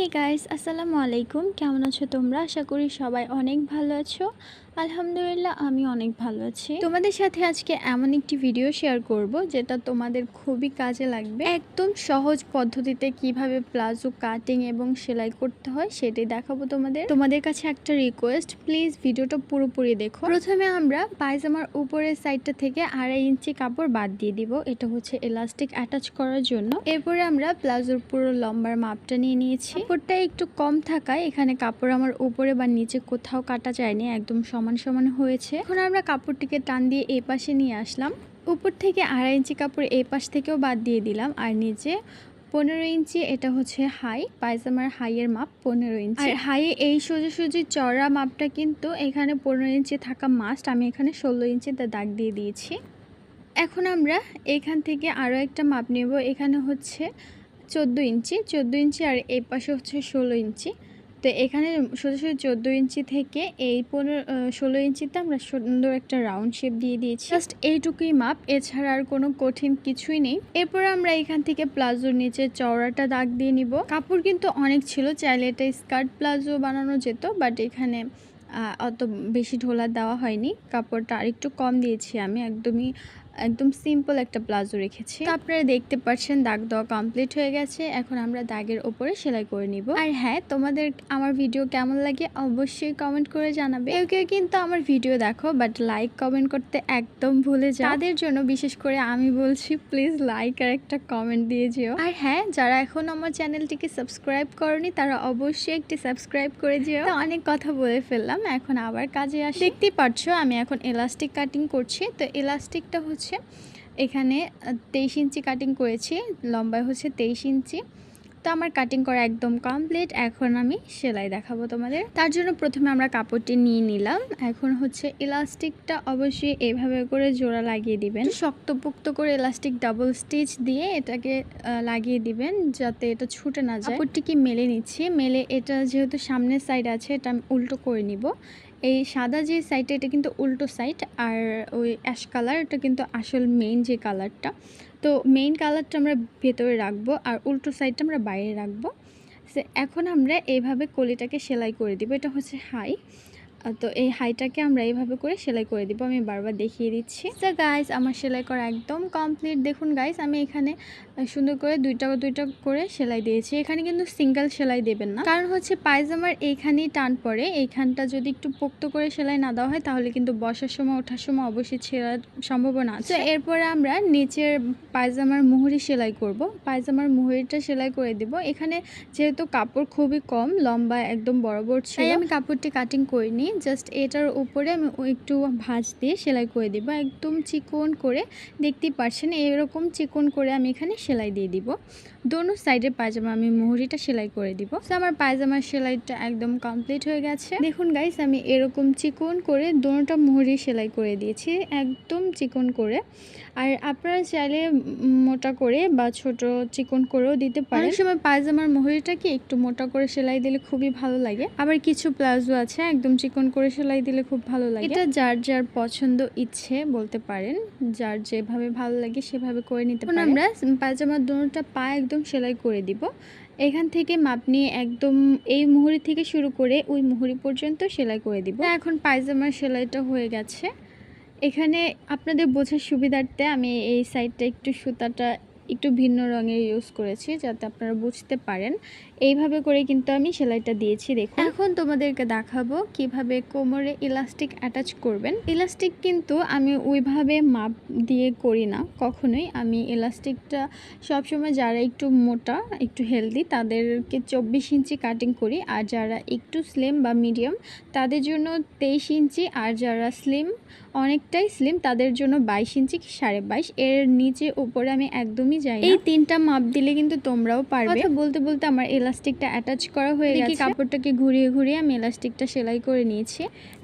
Hey guys, আসসালামু আলাইকুম। কেমন আছো তোমরা? আশা করি সবাই অনেক ভালো আছো। আলহামদুলিল্লাহ, আমি অনেক ভালো আছি। তোমাদের সাথে আজকে এমন একটি ভিডিও শেয়ার করব যেটা তোমাদের খুবই কাজে লাগবে। একদম সহজ পদ্ধতিতে কিভাবে প্লাজো কাটিং এবং সেলাই করতে হয় সেটাই দেখাবো তোমাদের কাছে একটা রিকোয়েস্ট, প্লিজ ভিডিওটা পুরোপুরি দেখো। প্রথমে আমরা পায়জামার উপরের সাইডটা থেকে 2.5 ইঞ্চি কাপড় বাদ দিয়ে দিব। এটা হচ্ছে এলাস্টিক অ্যাটাচ করার জন্য। এরপরে আমরা প্লাজোর পুরো লম্বার মাপটা নিয়ে নিয়েছি। কাপড়টা একটু কম থাকায় এখানে কাপড় আমার উপরে বা নিচে কোথাও কাটা যায়নি, একদম সমান সমান হয়েছে। এখন আমরা কাপড়টিকে টান দিয়ে এই পাশে নিয়ে আসলাম। উপর থেকে 2.5 ইঞ্চি কাপড় এই পাশ থেকেও বাদ দিয়ে দিলাম। আর নিচে 15 ইঞ্চি, এটা হচ্ছে হাই, পায়জামার হাইয়ের মাপ 15 ইঞ্চি। আর হাই এই সোজাসুজি চড়া মাপটা কিন্তু এখানে 15 ইঞ্চি থাকা মাস্ট। আমি এখানে 16 ইঞ্চিতে দাগ দিয়ে দিয়েছি। এখন আমরা এখান থেকে আরও একটা মাপ নেব। এখানে হচ্ছে 14 ইঞ্চি আর এই পাশে হচ্ছে 16 ইঞ্চি। তো এখানে সোজাসুজি 14 ইঞ্চি থেকে এই 16 ইঞ্চিতে আমরা সুন্দর একটা রাউন্ড শেপ দিয়ে দিয়েছি। জাস্ট এইটুকুই মাপ, এছাড়া আর কোনো কঠিন কিছুই নেই। এরপর আমরা এখান থেকে প্লাজোর নিচে চওড়াটা দাগ দিয়ে নিব। কাপড় কিন্তু অনেক ছিল, চাইলে এটা স্কার্ট প্লাজো বানানো যেত, বাট এখানে অত বেশি ঢোলা দেওয়া হয়নি। কাপড়টা আরেকটু কম দিয়েছি আমি, একদম সিম্পল একটা প্লাজো রেখেছি। তো আপনারা দেখতে পাচ্ছেন দাগ দেওয়া কমপ্লিট হয়ে গেছে। এখন আমরা দাগের ওপরে সেলাই করে নিব। আর হ্যাঁ, তোমাদের আমার ভিডিও কেমন লাগে অবশ্যই কমেন্ট করে জানাবে। কেউ কিন্তু আমার ভিডিও দেখো বাট লাইক কমেন্ট করতে একদম ভুলে যাও। তাদের জন্য বিশেষ করে আমি বলছি, প্লিজ লাইক আর একটা কমেন্ট দিয়ে যেও। আর হ্যাঁ, যারা এখন আমার চ্যানেলটিকে সাবস্ক্রাইব করনি তারা অবশ্যই একটি সাবস্ক্রাইব করে যেও। তো অনেক কথা বলে ফেললাম, এখন আবার কাজে আসি। দেখতেই পাচ্ছ আমি এখন এলাস্টিক কাটিং করছি। তো এলাস্টিকটা হচ্ছে এখানে 23 ইঞ্চি কাটিং করেছি, লম্বায় হচ্ছে 23 ইঞ্চি। তো আমার কাটিং করা একদম কমপ্লিট। এখন আমি সেলাই দেখাবো তোমাদের। তার জন্য প্রথমে আমরা কাপড়টি নিয়ে নিলাম। এখন হচ্ছে ইলাস্টিকটা অবশ্যই এইভাবে করে জোড়া লাগিয়ে দিবেন, শক্তপোক্ত করে ইলাস্টিক ডাবল স্টিচ দিয়ে এটাকে লাগিয়ে দিবেন যাতে এটা ছুটে না যায়। কাপড়টিকে মেলে নিচ্ছি। মেলে এটা যেহেতু সামনের সাইড আছে, এটা আমি উল্টো করে নিব। এই সাদা যে সাইডটা এটা কিন্তু উল্টো সাইড, আর ওই অ্যাশ কালার এটা কিন্তু আসল মেইন যে কালারটা। তো মেইন কালারটা আমরা ভেতরে রাখবো আর উল্টো সাইডটা আমরা বাইরে রাখবো। এখন আমরা এইভাবে কলিটাকে সেলাই করে দিব। এটা হচ্ছে হাই। তো এই হাইটাকে আমরা এইভাবে করে সেলাই করে দিব। আমি বারবার দেখিয়ে দিচ্ছি। তো গাইস, আমার সেলাই করা একদম কমপ্লিট। দেখুন গাইস, আমি এখানে সুন্দর করে দুইটা করে সেলাই দিয়েছি। এখানে কিন্তু সিঙ্গেল সেলাই দেবেন না, কারণ হচ্ছে পায়জামার এইখানেই টান পড়ে। এইখানটা যদি একটু পোক্ত করে সেলাই না দেওয়া হয় তাহলে কিন্তু বসার সময় ওঠার সময় অবশ্যই ছেঁড়ার সম্ভাবনা আছে। তো এরপরে আমরা নিচের পায়জামার মুহুরি সেলাই করব। পায়জামার মুহুরিটা সেলাই করে দিব। এখানে যেহেতু কাপড় খুবই কম, লম্বা একদম বরাবর ছিল, তাই আমি কাপড়টি কাটিং করিনি। জাস্ট এটার উপরে আমি একটু ভাঁজ দিয়ে সেলাই করে দিব, একদম চিকন করে। দেখতেই পাচ্ছেন এরকম চিকন করে আমি এখানে সেলাই দিয়ে দিব। দোনো সাইডের পায়জামা আমি মুহুরিটা সেলাই করে দিব। তো আমার পায়জামার সেলাইটা একদম কমপ্লিট হয়ে গেছে। দেখুন গাইস, আমি এরকম চিকন করে দোনোটা মুহুরি সেলাই করে দিয়েছি, একদম চিকন করে। আর আপনারা চাইলে মোটা করে বা ছোট চিকন করেও দিতে পারেন। অনেক সময় পায়জামার মুহুরিটাকে একটু মোটা করে সেলাই দিলে খুবই ভালো লাগে। আবার কিছু প্লাজো আছে একদম চিকন করে সেলাই দিলে খুব ভালো লাগে। এটা যার যার পছন্দ ইচ্ছে বলতে পারেন, যার যেভাবে ভালো লাগে সেভাবে করে নিতে পারেন। আমরা পায়জামার দোনোটা পা একদম সেলাই করে দিব। এখান থেকে মাপ নিয়ে একদম এই মুহুরি থেকে শুরু করে ওই মুহুরি পর্যন্ত সেলাই করে দিব। এখন পায়জামার সেলাইটা হয়ে গেছে। এখানে আপনাদের বোঝার সুবিধার্থে আমি এই সাইডটা একটু সুতাটা একটু ভিন্ন রঙের ইউজ করেছি যাতে আপনারা বুঝতে পারেন। এইভাবে করে কিন্তু আমি সেলাইটা দিয়েছি। দেখুন, এখন তোমাদেরকে দেখাবো কিভাবে কোমরে ইলাস্টিক অ্যাটাচ করবেন। ইলাস্টিক কিন্তু আমি ওইভাবে মাপ দিয়ে করি না কখনোই। আমি ইলাস্টিকটা সবসময় যারা একটু মোটা একটু হেলদি তাদেরকে 24 ইঞ্চি কাটিং করি, আর যারা একটু স্লিম বা মিডিয়াম তাদের জন্য 23 ইঞ্চি, আর যারা স্লিম অনেকটাই স্লিম তাদের জন্য 22 ইঞ্চি কি 22.5। এর নিচে উপরে আমি একদমই যাই না। এই তিনটা মাপ দিলে কিন্তু তোমরাও পারবে। কথা বলতে বলতে আমার এলাস্টিকটা অ্যাটাচ করা হয়ে গেছে। কাপড়টাকে ঘুরিয়ে ঘুরিয়ে আমি এলাস্টিকটা সেলাই করে নিয়েছি।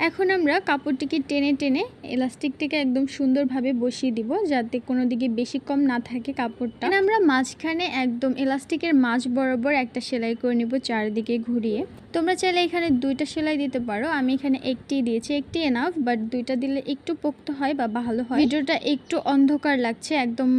এখন আমরা কাপড়টিকে টেনে টেনে এলাস্টিকটাকে একদম সুন্দরভাবে বসিয়ে দিব যাতে কোনো দিকে বেশি কম না থাকে কাপড়টা। আমরা মাঝখানে একদম এলাস্টিকের মাঝ বরাবর একটা সেলাই করে নিব চারিদিকে ঘুরিয়ে। তো তোমরা চাইলে এখানে 2টা সেলাই দিতে পারো, আমি এখানে একটি দিয়েছি, একটি এনাফ, বাট 2টা দিলে একটু পোক্ত হয় বা ভালো হয়। ভিডিওটা একটু অন্ধকার লাগছে, একদম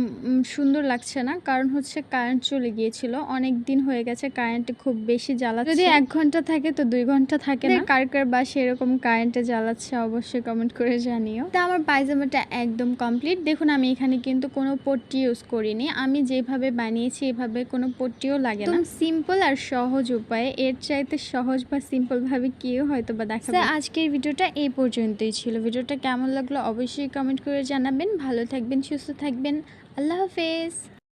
সুন্দর লাগছে না, কারণ হচ্ছে কারেন্ট চলে গিয়েছিল, অনেক দিন হয়ে গেছে কারেন্টে খুব বেশি জ্বালাচ্ছে। যদি 1 ঘন্টা থাকে তো 2 ঘন্টা থাকে না। কার কার বাসায় এরকম কারেন্টে জ্বালাচ্ছে অবশ্যই কমেন্ট করে জানিও। তা আমার পায়জামাটা একদম কমপ্লিট। দেখুন আমি এখানে কিন্তু কোনো পট্টি ইউজ করিনি, আমি যেভাবে বানিয়েছি এভাবে কোনো পট্টিও লাগে না, সিম্পল আর সহজ উপায়ে। এর চাইতে সহজ বা সিম্পল ভাবে কেউ হয়তো বা দেখাবে। আজকের ভিডিওটা এই পর্যন্তই ছিল। ভিডিওটা কেমন লাগলো অবশ্যই কমেন্ট করে জানাবেন। ভালো থাকবেন, সুস্থ থাকবেন, আল্লাহ হাফেজ।